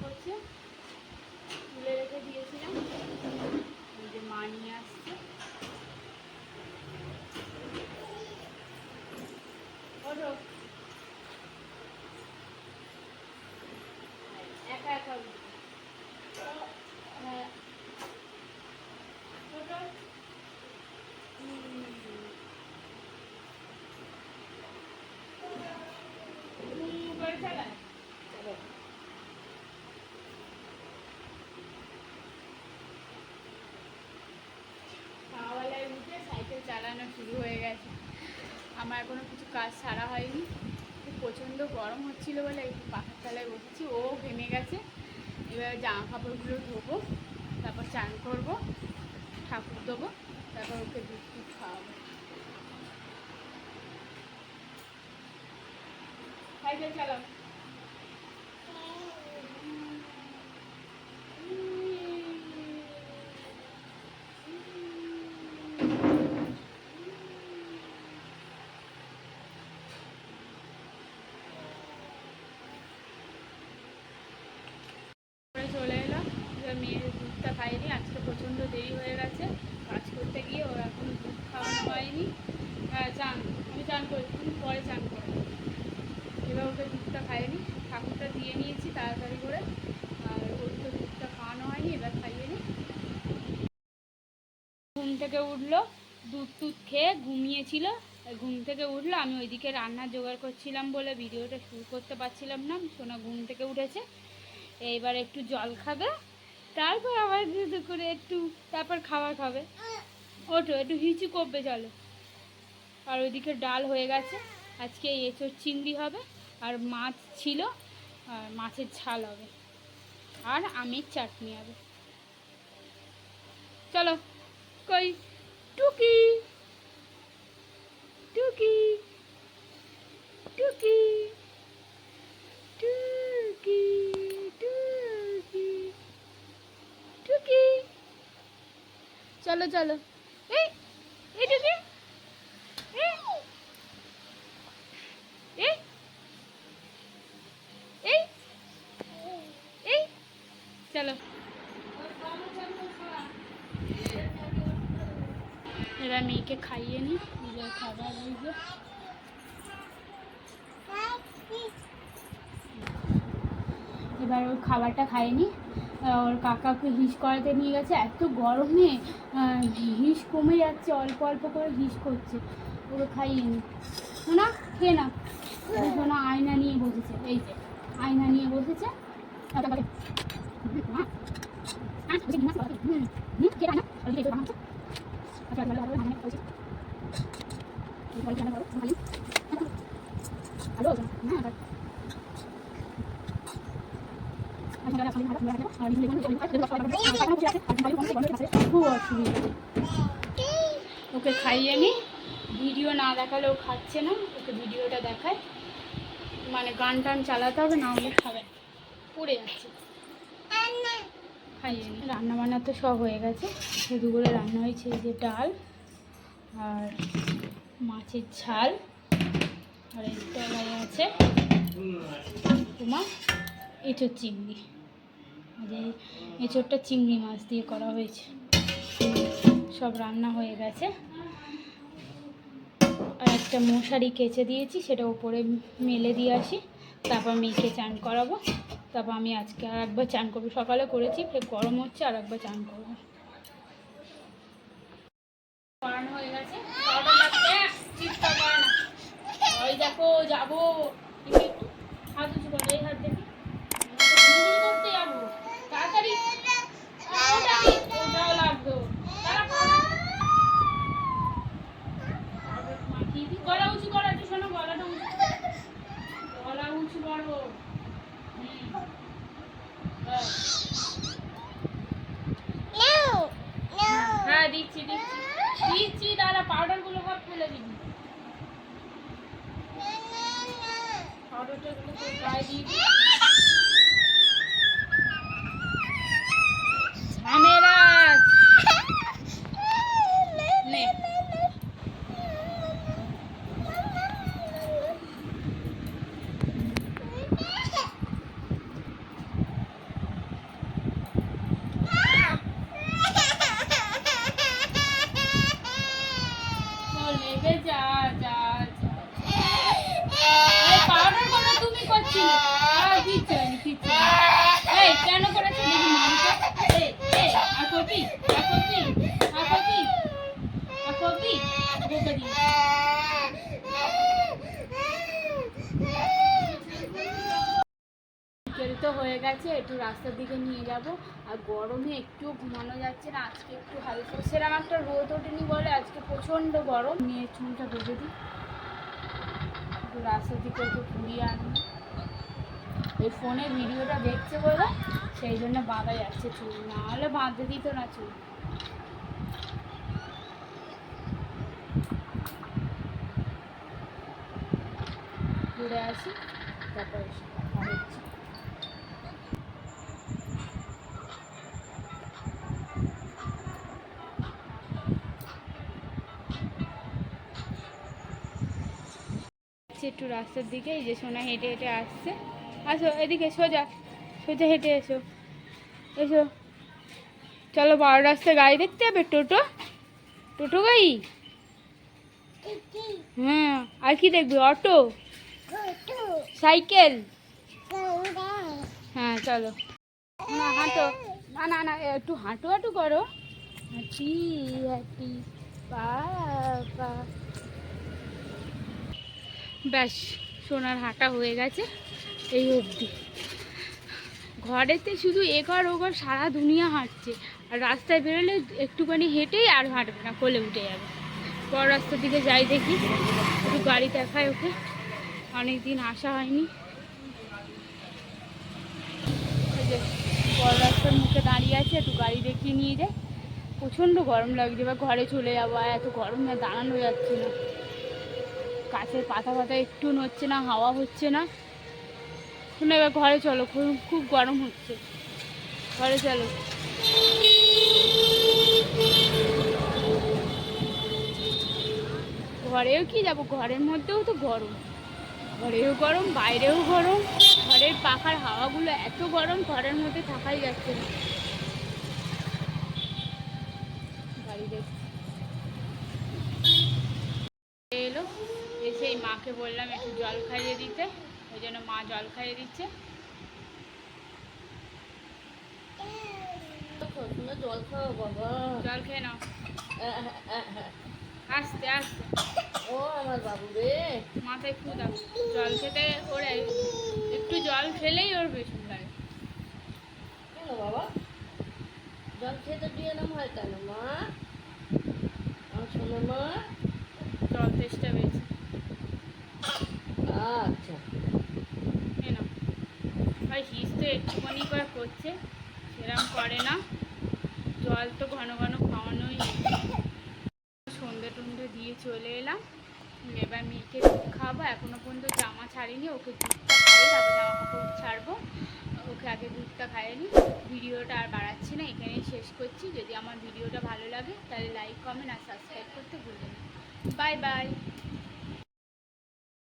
করছে, তুলে রেখে দিয়েছিলাম, ওই যে মা নিয়ে আসছে। ওঠো, একা একা হ্যাঁ ওঠো। করে চালায় খাওয়াবেলায় উঠে সাইকেল চালানো শুরু হয়ে গেছে। আমার এখনো কিছু কাজ সারা হয়নি, প্রচণ্ড গরম হচ্ছিল বলে একটু পাখার তলায় বসেছি। ও ঘেমে গেছে। এবার জামা কাপড়গুলো ধোবো, তারপর চান করবো, ঠাকুর দেবো, তারপর ওকে দুধ টুধ খাওয়াবো। সাইকেল চালাও। চলে এলাম, এবার মেয়ের দুধটা খাইনি, আজকে প্রচণ্ড দেরি হয়ে গেছে কাজ করতে গিয়ে, ওর এখনো দুধ খাওয়ানো হয়নি। চান, আমি চান করি, তুমি পরে চান করবো। এবার ওকে দুধটা খাইনি, ঠাকুরটা দিয়ে নিয়েছি তাড়াতাড়ি করে, আর ওর তো দুধটা খাওয়ানো হয়নি, এবার খাইয়ে নি। ঘুম থেকে উঠলো, দুধ টুধ খেয়ে ঘুমিয়েছিল, ঘুম থেকে উঠলো, আমি ওইদিকে রান্নার জোগাড় করছিলাম বলে ভিডিওটা শুরু করতে পারছিলাম না। সোনা ঘুম থেকে উঠেছে, এইবার একটু জল খাবে, তারপর আবার দুধ করে একটু, তারপর খাবার খাবে। ওঠো, একটু হিচু করবে চলো। আর ওইদিকে ডাল হয়ে গেছে, আজকে এঁচোড় চিংড়ি হবে, আর মাছ ছিল, আর মাছের ঝাল হবে, আর আমের চাটনি হবে। চলো, কই টুকি টুকি টুকি টুকি টুকি টুকি, চলো চলো। এই এই টুকি, এই এই এই এই, চলো। এবার মেয়েকে খাইয়ে নি, নিজের খাবার বুঝলো। এবার ওর খাবারটা খাইনি, ওর কাকাকে হিস করাতে নিয়ে গেছে। এত গরমে হিস কমে যাচ্ছে, অল্প অল্প করে হিস করছে। ওকে খাইয়ে নি, না খেয়ে না। না আয়না নিয়ে বসেছে, এই যে আয়না নিয়ে বসেছে। খুব অসুবিধা, ওকে খাইয়ে নি। ভিডিও না দেখালেও খাচ্ছে না, ওকে ভিডিওটা দেখায়, মানে গান টান চালাতে হবে, না হলে খাবে, পড়ে যাচ্ছে। খাইয়ে নি। রান্না বান্না তো সব হয়ে গেছে, শুধু করে রান্না হয়েছে এই যে ডাল আর মাছের ঝাল, আর এই তলায় আছে তোমার এঁচোড় চিংড়ি, যে এঁচোড়টা চিংড়ি মাছ দিয়ে করা হয়েছে। সব রান্না হয়ে গেছে, আর একটা মশারি কেচে দিয়েছি, সেটা উপরে মেলে দিয়ে আসি, তারপর মেয়েকে চান করাবো, তারপর আমি আজকে আর একবার চান করবো। সকালে করেছি, ফের গরম হচ্ছে, আর একবার চান করবো। করানো হয়ে গেছে, চিৎকার করে না, ওই দেখো যাবো, হাত উঁচু করো, এই হাত দেখি করতে যাবো, তাড়াতাড়ি ওটাও লাগতো, গলা উঁচু করো, একটু শোনো, গলাটা উঁচু, গলা উঁচু করো। হ্যাঁ দিচ্ছি দিচ্ছি দিচ্ছি, দাঁড়া, পাউডারগুলো সব ফেলে দিবি, পাউডারটাগুলো তো গায়ে দিয়ে দিবি। ঝামেলা নে, হয়ে গেছে, একটু রাস্তার দিকে নিয়ে যাব। আর গরমে একটুও ঘুমানো যাচ্ছে না, আজকে একটু হালকা সেরকম একটা রোদ ওঠেনি বলে আজকে প্রচণ্ড গরম। নিয়ে চুলটা বেঁধে দিই, একটু রাস্তার দিকে একটু ঘুরিয়ে আনবো। এই ফোনে ভিডিওটা দেখছে বলে সেই জন্য বাঁধা যাচ্ছে চুল, না হলে বাঁধতে দিত না চুল। ঘুরে আসি, তারপর এসে কথা হচ্ছে। একটু রাস্তার দিকে, এই যে সোনা হেঁটে হেঁটে আসছে। আসো এদিকে, সোজা সোজা হেঁটে এসো, এসো। চলো, বড় রাস্তায় গাড়ি দেখতে হবে, টোটো, টোটো গাড়ি। হ্যাঁ, আর কি দেখবি? Auto, cycle. হ্যাঁ চলো, না হাঁটো, না না না, একটু হাঁটু হাঁটু করো, হাঁটি হাঁটি পা পা। ব্যাস, সোনার হাঁটা হয়ে গেছে এই অবধি। ঘরেতে শুধু এঘর ওঘর সারা দুনিয়া হাঁটছে, আর রাস্তায় বেরোলে একটুখানি হেঁটেই আর হাঁটবে না, কোলে উঠে যাবে। বড় রাস্তার দিকে যাই দেখি, একটু গাড়ি দেখায় ওকে, অনেক দিন আসা হয়নি। বড় রাস্তার মুখে দাঁড়িয়ে আছে, একটু গাড়ি দেখিয়ে নিয়ে যায়। প্রচণ্ড গরম লাগছে, এবার ঘরে চলে যাবো, আর এত গরমে দাঁড়ানো যাচ্ছে না। গাছের পাতা পাতা একটু নড়ছে না, হাওয়া হচ্ছে না। শুনে এবার ঘরে চলো, খুব গরম হচ্ছে, ঘরে চলো। ঘরেও কি যাবো, ঘরের মধ্যেও তো গরম, ঘরেও গরম বাইরেও গরম। ঘরের পাখার হাওয়াগুলো এত গরম, ঘরের মধ্যে থাকাই যাচ্ছে না। গাড়ি দেখছি এলো, এসে এই মাকে বললাম একটু জল খাইয়ে দিতে, ওই জন্য মা জল খাইয়ে দিচ্ছে। জল খাও বাবা, জল খেয়ে নাও, আস্তে আস্তে। ও আমার বাবু রে, মাথায় ফু দাও। জল খেতে ওরে একটু জল খেলেই ওর বেশি লাগে। কেন বাবা জল খেতে দিয়ে নাম হয় কেন মা? আমার শোনো মা, জল তেষ্টা পেয়েছে। আচ্ছা নাও, ভাই হিস তো একটুখানি করে করছে, সেরকম করে না। জল তো ঘন ঘন খাওয়ানোই। সন্ধে টন্ধে দিয়ে চলে এলাম, এবার মেয়েকে দুধ খাওয়াবো। এখনো পর্যন্ত জামা ছাড়িনি, ওকে দুধটা খাইয়ে তারপর জামা কাপড় ছাড়বো। ওকে আগে দুধটা খাইয়ে নিই। ভিডিওটা আর বাড়াচ্ছি না, এখানেই শেষ করছি। যদি আমার ভিডিওটা ভালো লাগে তাহলে লাইক কমেন্ট আর সাবস্ক্রাইব করতে ভুলবেন না। Bye bye.